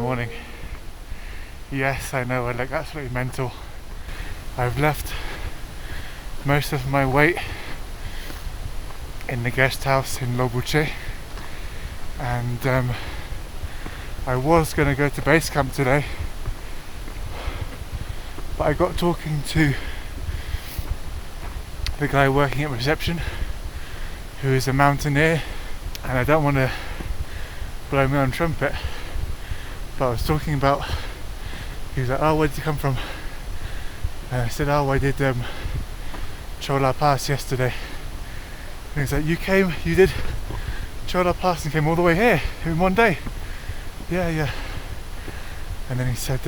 morning. Yes, I know, I look absolutely mental. I've left most of my weight in the guest house in Lobuche, and I was going to go to base camp today, but I got talking to the guy working at reception, who is a mountaineer, and I don't want to blow my own trumpet, but I was talking about, he was like, oh, where did you come from? And I said, oh, I did Chola Pass yesterday. And he's like, you did Chola Pass and came all the way here in one day? Yeah. And then he said,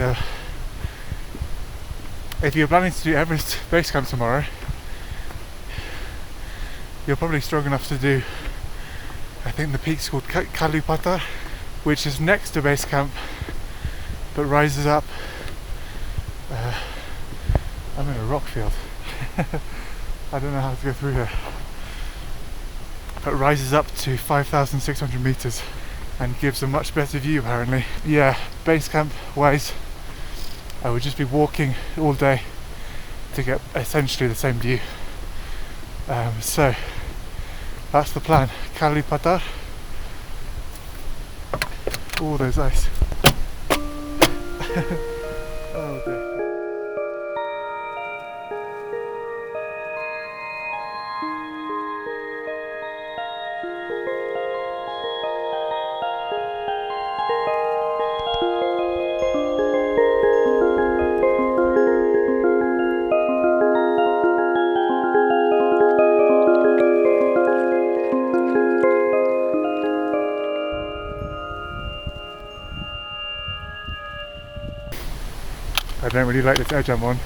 if you're planning to do Everest base camp tomorrow, you're probably strong enough to do, I think the peak's called Kalipata, which is next to base camp but rises up. I'm in a rock field. I don't know how to go through here. But rises up to 5,600 meters and gives a much better view apparently. Yeah, base camp wise, I would just be walking all day to get essentially the same view. So that's the plan. Kalipatar. Oh, there's ice. Oh dear. I don't really like this edge I'm on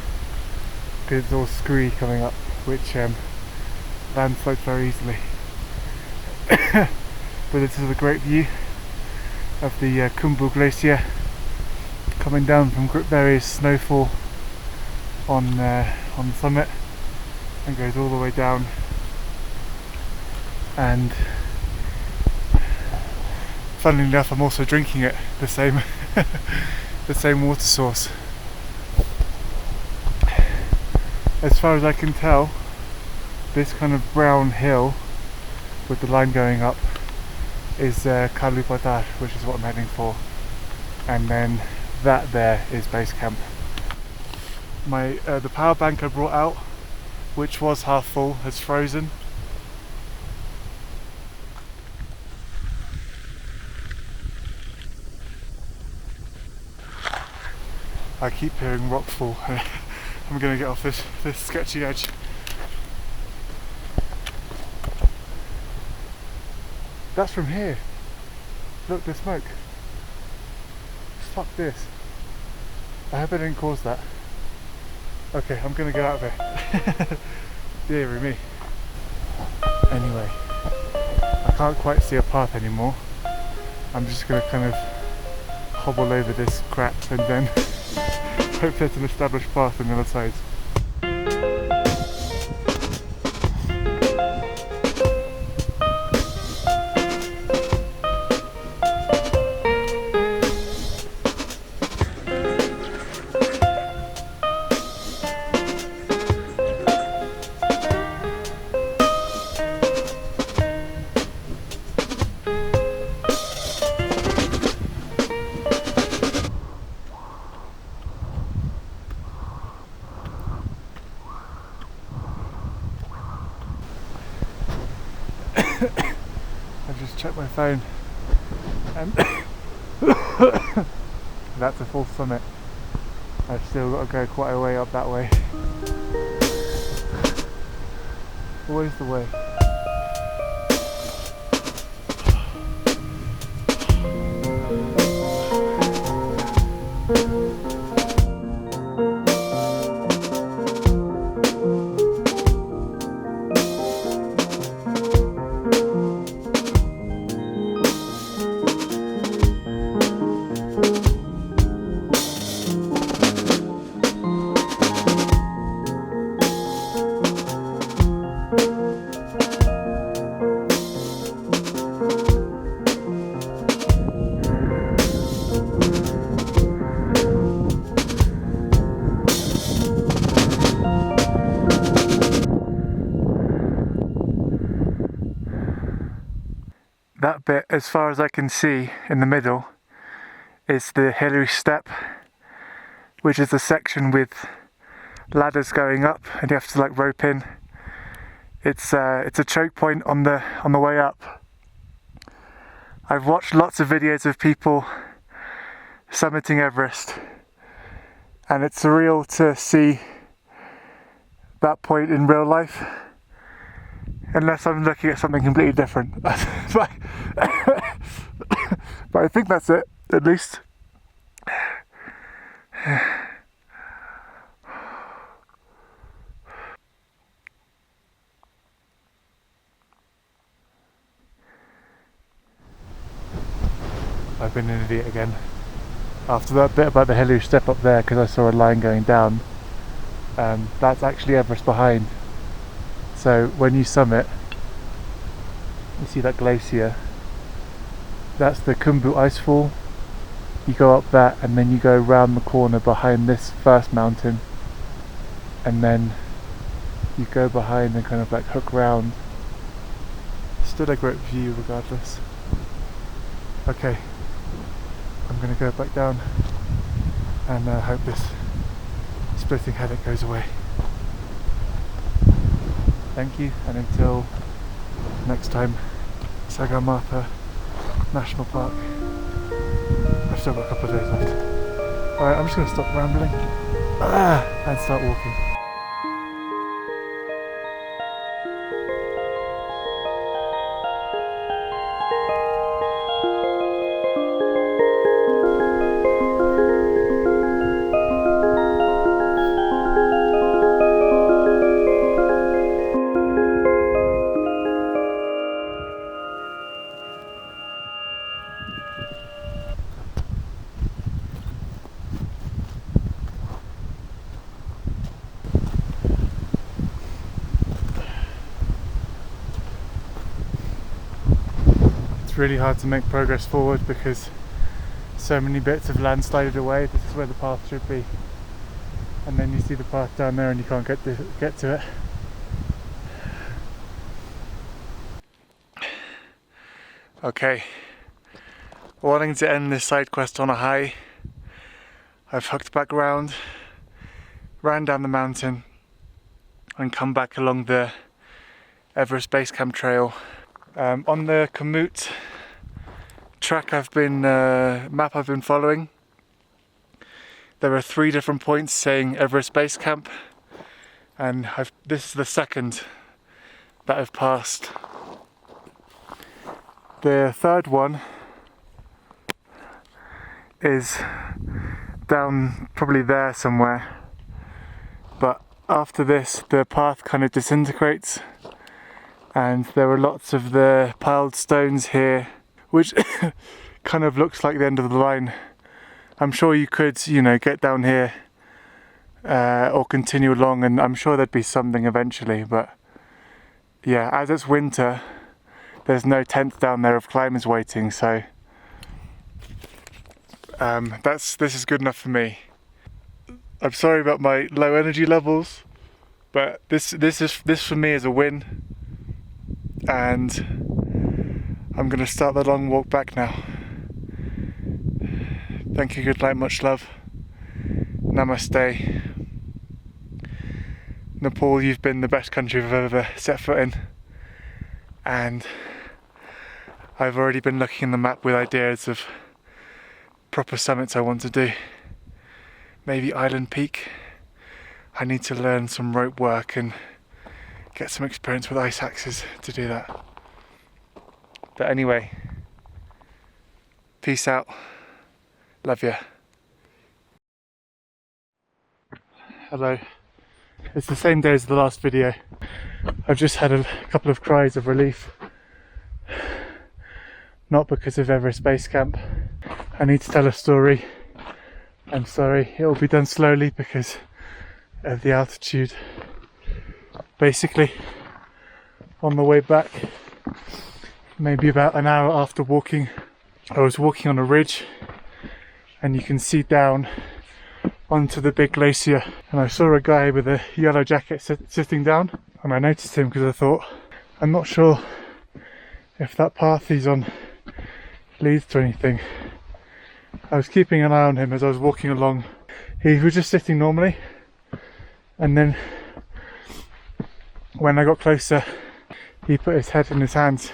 because it's all scree coming up, which landslides very easily. But this is a great view of the Kumbu Glacier coming down from various snowfall on the summit and goes all the way down. And funnily enough, I'm also drinking it, the same the same water source. As far as I can tell, this kind of brown hill with the line going up is Kalupatar, which is what I'm heading for, and then that there is base camp. The power bank I brought out, which was half full, has frozen. I keep hearing rock fall. I'm going to get off this sketchy edge. That's from here. Look, the smoke. Fuck this. I hope I didn't cause that. Okay, I'm going to get out of here. Deary me. Anyway, I can't quite see a path anymore. I'm just going to kind of hobble over this crap and then hope there's an established path on the other side. I've just checked my phone and that's a full summit. I've still got to go quite a way up that way. Always the way. That bit, as far as I can see in the middle, is the Hillary Step, which is a section with ladders going up and you have to like rope in. It's a choke point on the way up. I've watched lots of videos of people summiting Everest, and it's surreal to see that point in real life, unless I'm looking at something completely different. But I think that's it, at least. I've been an idiot again. After that bit about the Hillary Step up there, because I saw a line going down, that's actually Everest behind. So when you summit, you see that glacier, that's the Khumbu icefall. You go up that and then you go around the corner behind this first mountain, and then you go behind and kind of like hook round. Still a great view regardless. Okay, I'm going to go back down and hope this splitting headache goes away. Thank you, and until next time, Sagarmatha National Park. I've still got a couple of days left. Alright, I'm just going to stop rambling and start walking. It's really hard to make progress forward because so many bits have landslided away. This is where the path should be, and then you see the path down there and you can't get to it. Okay, wanting to end this side quest on a high, I've hooked back around, ran down the mountain and come back along the Everest Base Camp trail. On the Komoot track map I've been following, there are 3 different points saying Everest Base Camp, and this is the second that I've passed. The third one is down probably there somewhere, but after this the path kind of disintegrates and there are lots of the piled stones here, which kind of looks like the end of the line. I'm sure you could, get down here or continue along, and I'm sure there'd be something eventually, but yeah, as it's winter, there's no tent down there of climbers waiting, so this is good enough for me. I'm sorry about my low energy levels, but this for me is a win, and I'm going to start the long walk back now. Thank you, good night, much love. Namaste. Nepal, you've been the best country I've ever set foot in, and I've already been looking in the map with ideas of proper summits I want to do. Maybe Island Peak. I need to learn some rope work and get some experience with ice axes to do that. But anyway, peace out. Love ya. Hello. It's the same day as the last video. I've just had a couple of cries of relief. Not because of Everest Base Camp. I need to tell a story. I'm sorry, it will be done slowly because of the altitude. Basically, on the way back, maybe about an hour after walking, I was walking on a ridge and you can see down onto the big glacier, and I saw a guy with a yellow jacket sitting down, and I noticed him because I thought, I'm not sure if that path he's on leads to anything. I was keeping an eye on him as I was walking along. He was just sitting normally, and then when I got closer he put his head in his hands,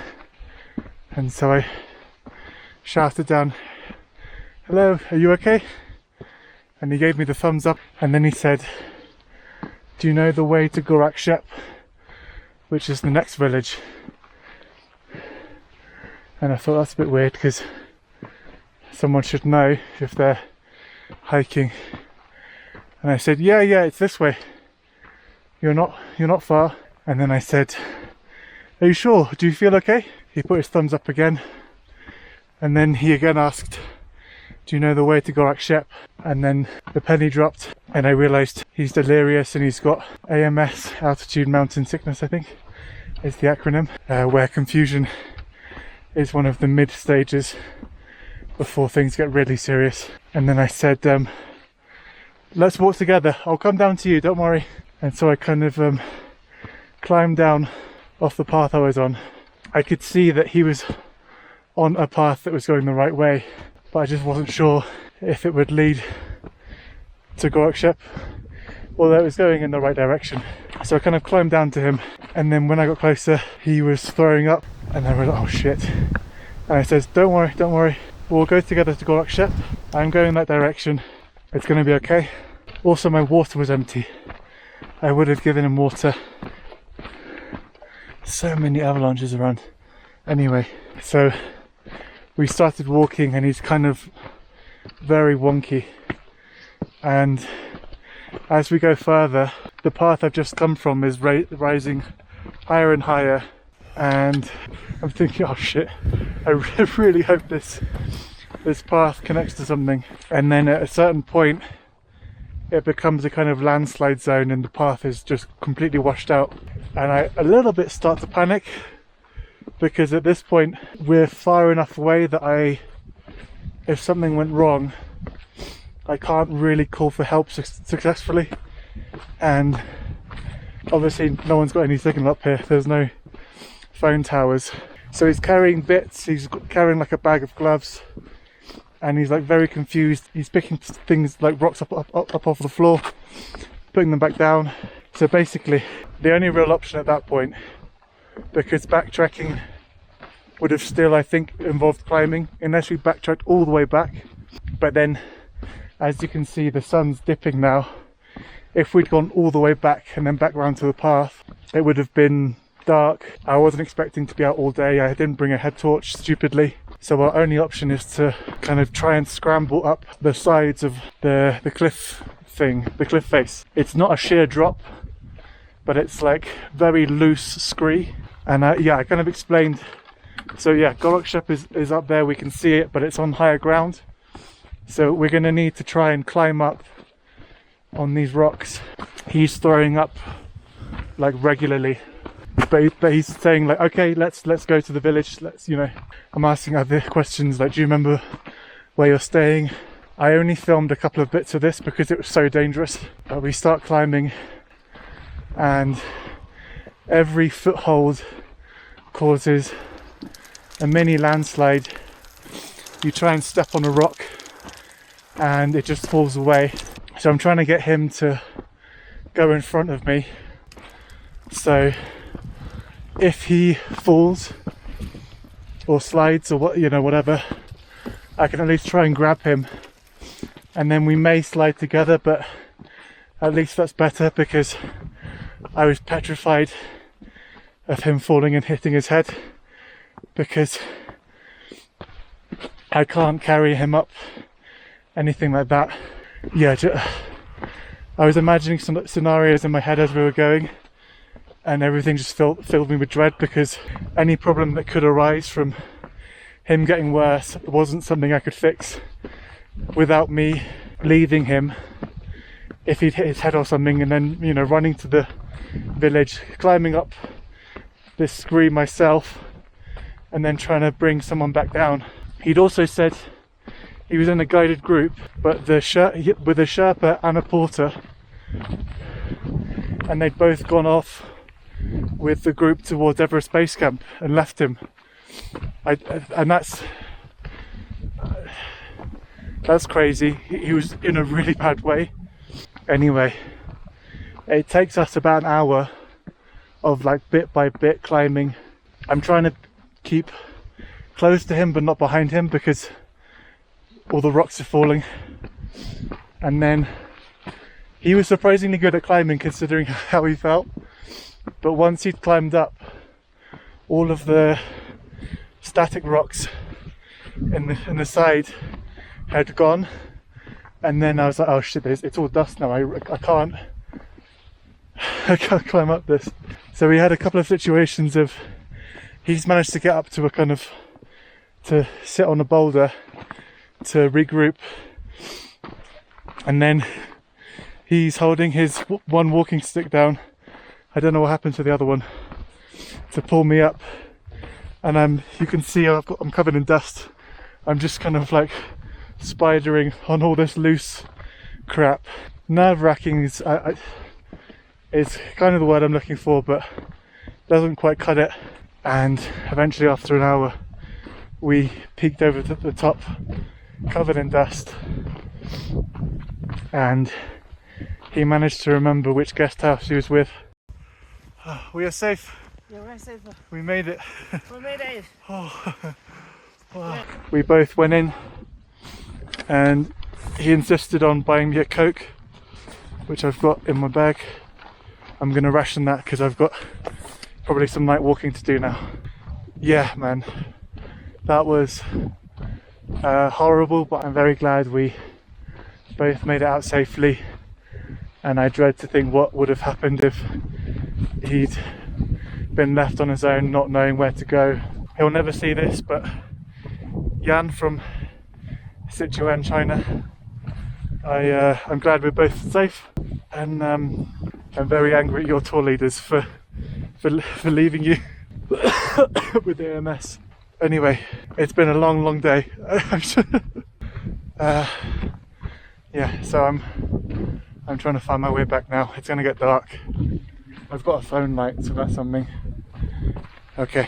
and so I shouted down, "Hello, are you okay?" And he gave me the thumbs up, and then he said, "Do you know the way to Glacier, which is the next village?" And I thought that's a bit weird because someone should know if they're hiking. And I said, yeah, it's this way. You're not far. And then I said, "Are you sure? Do you feel okay?" He put his thumbs up again. And then he again asked, "Do you know the way to Glacier?" And then the penny dropped, and I realised he's delirious and he's got AMS, altitude mountain sickness, I think is the acronym, where confusion is one of the mid stages before things get really serious. And then I said, "Let's walk together. I'll come down to you, don't worry." And so I kind of climbed down off the path I was on. I could see that he was on a path that was going the right way, but I just wasn't sure if it would lead to Glacier, although it was going in the right direction. So I kind of climbed down to him, and then when I got closer he was throwing up, and I was like, "Oh shit." And I said, don't worry, we'll go together to Glacier. I'm going that direction, it's going to be okay." Also, my water was empty. I would have given him water. So many avalanches around. Anyway, so we started walking, and he's kind of very wonky, and as we go further, the path I've just come from is rising higher and higher, and I'm thinking, oh shit, I really hope this path connects to something. And then at a certain point it becomes a kind of landslide zone, and the path is just completely washed out, and I a little bit start to panic, because at this point we're far enough away that if something went wrong, I can't really call for help successfully, and obviously no one's got any signal up here. There's no phone towers. So he's carrying bits, he's carrying like a bag of gloves, and he's like very confused. He's picking things like rocks up off the floor, putting them back down. So basically the only real option at that point, because backtracking would have still, I think, involved climbing, unless we backtracked all the way back. But then, as you can see, the sun's dipping now. If we'd gone all the way back and then back round to the path, it would have been dark. I wasn't expecting to be out all day. I didn't bring a head torch, stupidly. So our only option is to kind of try and scramble up the sides of the cliff thing, the cliff face. It's not a sheer drop, but it's like very loose scree. And I kind of explained. So yeah, Glacier is up there, we can see it, but it's on higher ground. So we're going to need to try and climb up on these rocks. He's throwing up like regularly, but he's saying like, okay, let's go to the village. I'm asking other questions like, do you remember where you're staying? I only filmed a couple of bits of this because it was so dangerous. But we start climbing, and every foothold causes a mini landslide. You try and step on a rock and it just falls away. So I'm trying to get him to go in front of me, so if he falls or slides or whatever, I can at least try and grab him, and then we may slide together, but at least that's better, because I was petrified of him falling and hitting his head, because I can't carry him up, anything like that. Yeah, I was imagining some scenarios in my head as we were going, and everything just filled me with dread, because any problem that could arise from him getting worse wasn't something I could fix without me leaving him if he'd hit his head or something, and then running to the village, climbing up this scree myself, and then trying to bring someone back down. He'd also said he was in a guided group, but with a Sherpa and a porter, and they'd both gone off with the group towards Everest Base Camp and left him. And that's crazy. He was in a really bad way. Anyway, it takes us about an hour of like bit by bit climbing. I'm trying to keep close to him but not behind him because all the rocks are falling. And then he was surprisingly good at climbing considering how he felt. But once he'd climbed up, all of the static rocks in the side had gone. And then I was like, oh shit, it's all dust now. I can't climb up this. So we had a couple of situations of he's managed to get up to to sit on a boulder to regroup, and then he's holding his one walking stick down. I don't know what happened to the other one, to pull me up, and you can see I'm covered in dust. I'm just kind of like spidering on all this loose crap. Nerve-wracking is kind of the word I'm looking for, but doesn't quite cut it. And eventually, after an hour, we peeked over to the top, covered in dust, and he managed to remember which guest house he was with. We are safe. Yeah, we're safe. We made it. We made it. Oh. Wow. We both went in, and he insisted on buying me a Coke, which I've got in my bag. I'm gonna ration that because I've got probably some night walking to do now. Yeah, man, that was horrible, but I'm very glad we both made it out safely. And I dread to think what would have happened if he'd been left on his own, not knowing where to go. He'll never see this, but Yan from Sichuan, China, I'm glad we're both safe, and I'm very angry at your tour leaders for leaving you with the AMS. Anyway, it's been a long day. Yeah, so I'm trying to find my way back now. It's gonna get dark. I've got a phone light, so that's something. Okay,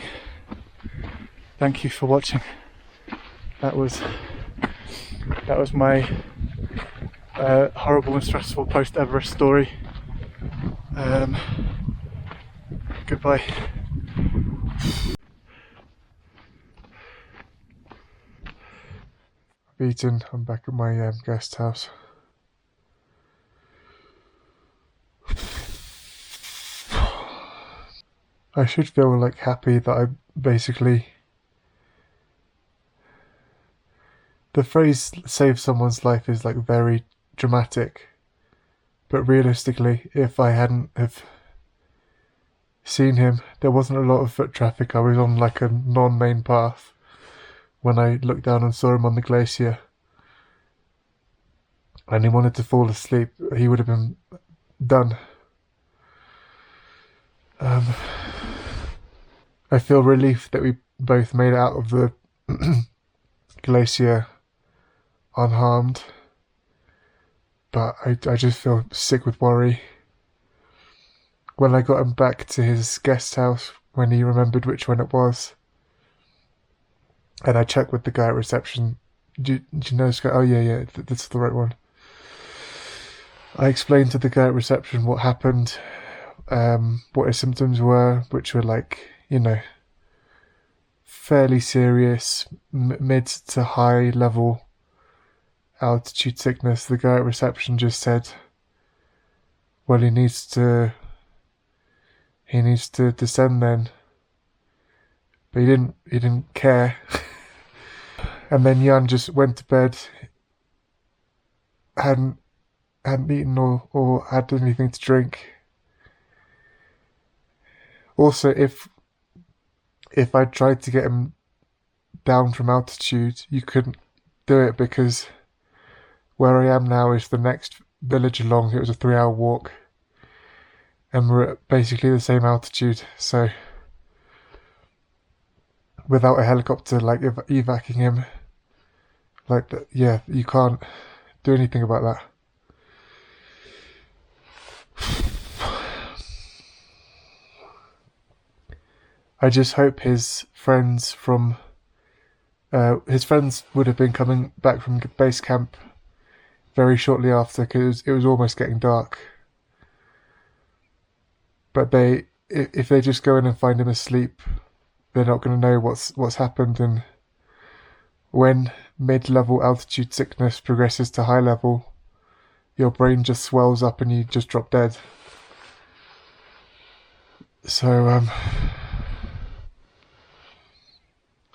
thank you for watching. That was my horrible and stressful post-Everest story. Goodbye. I've eaten. I'm back at my guest house. I should feel like happy that I basically... The phrase save someone's life is like very dramatic, but realistically, if I hadn't have seen him, there wasn't a lot of foot traffic. I was on like a non-main path when I looked down and saw him on the glacier, and he wanted to fall asleep. He would have been done. I feel relief that we both made it out of the glacier unharmed, but I just feel sick with worry. When I got him back to his guest house, when he remembered which one it was, and I checked with the guy at reception, do you know this guy? Oh yeah, that's the right one. I explained to the guy at reception what happened, what his symptoms were, which were like, fairly serious, mid to high level altitude sickness. The guy at reception just said, well, he needs to descend then, but he didn't care. And then Jan just went to bed, hadn't eaten or had anything to drink. Also, if I tried to get him down from altitude, you couldn't do it because where I am now is the next village along. It was a 3-hour walk, and we're at basically the same altitude. So without a helicopter like evacuating him, like that, yeah, you can't do anything about that. I just hope his friends would have been coming back from base camp very shortly after, because it was almost getting dark. But if they just go in and find him asleep, they're not going to know what's happened. And when mid-level altitude sickness progresses to high level, your brain just swells up and you just drop dead. So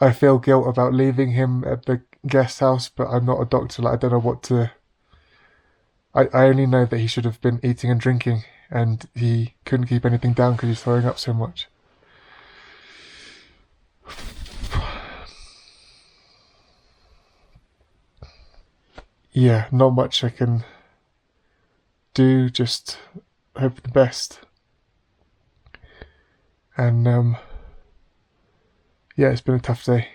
I feel guilt about leaving him at the guest house, but I'm not a doctor. Like, I don't know what to. I only know that he should have been eating and drinking, and he couldn't keep anything down because he's throwing up so much. Yeah, not much I can do. Just hope for the best. And yeah, it's been a tough day.